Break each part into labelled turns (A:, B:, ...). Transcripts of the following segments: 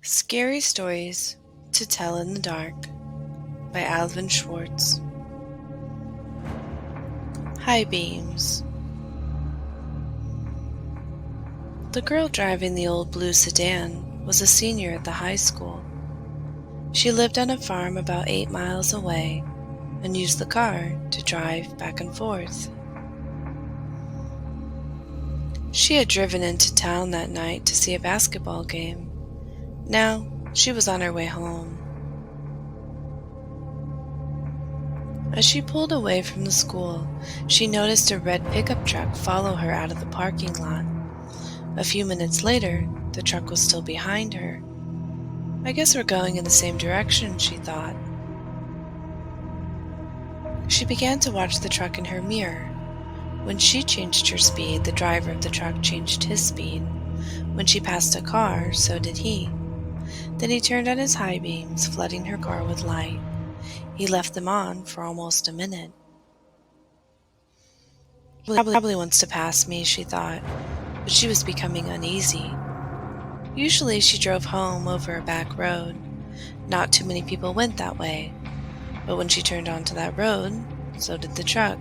A: Scary Stories to Tell in the Dark by Alvin Schwartz. High beams. The girl driving the old blue sedan was a senior at the high school. She lived on a farm about 8 miles away and used the car to drive back and forth. She had driven into town that night to see a basketball game. Now she was on her way home. As she pulled away from the school, she noticed a red pickup truck follow her out of the parking lot. A few minutes later, the truck was still behind her. I guess we're going in the same direction, she thought. She began to watch the truck in her mirror. When she changed her speed, the driver of the truck changed his speed. When she passed a car, so did he. Then he turned on his high beams, flooding her car with light. He left them on for almost a minute. He probably wants to pass me, she thought, but she was becoming uneasy. Usually she drove home over a back road. Not too many people went that way, but when she turned onto that road, so did the truck.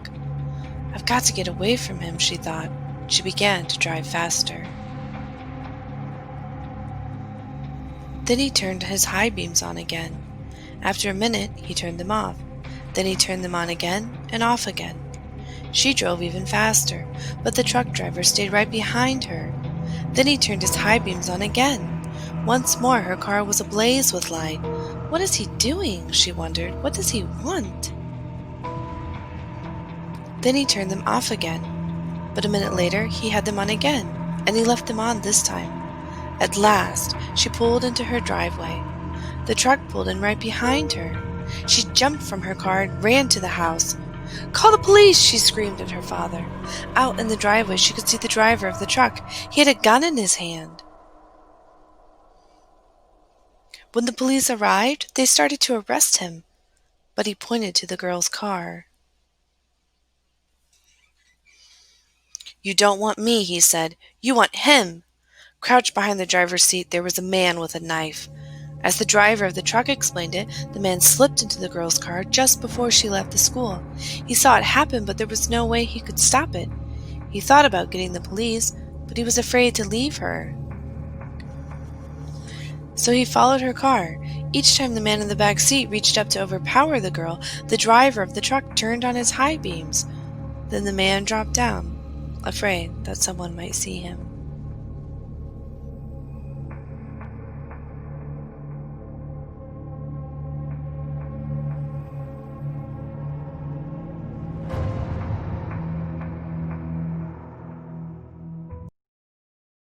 A: I've got to get away from him, she thought. She began to drive faster. Then he turned his high beams on again. After a minute, he turned them off. Then he turned them on again and off again. She drove even faster, but the truck driver stayed right behind her. Then he turned his high beams on again. Once more, her car was ablaze with light. What is he doing? She wondered. What does he want? Then he turned them off again. But a minute later, he had them on again, and he left them on this time. At last, she pulled into her driveway. The truck pulled in right behind her. She jumped from her car and ran to the house. "Call the police!" she screamed at her father. Out in the driveway, she could see the driver of the truck. He had a gun in his hand. When the police arrived, they started to arrest him, but he pointed to the girl's car. "You don't want me," he said. "You want him." Crouched behind the driver's seat, there was a man with a knife. As the driver of the truck explained it, the man slipped into the girl's car just before she left the school. He saw it happen, but there was no way he could stop it. He thought about getting the police, but he was afraid to leave her. So he followed her car. Each time the man in the back seat reached up to overpower the girl, the driver of the truck turned on his high beams. Then the man dropped down, afraid that someone might see him.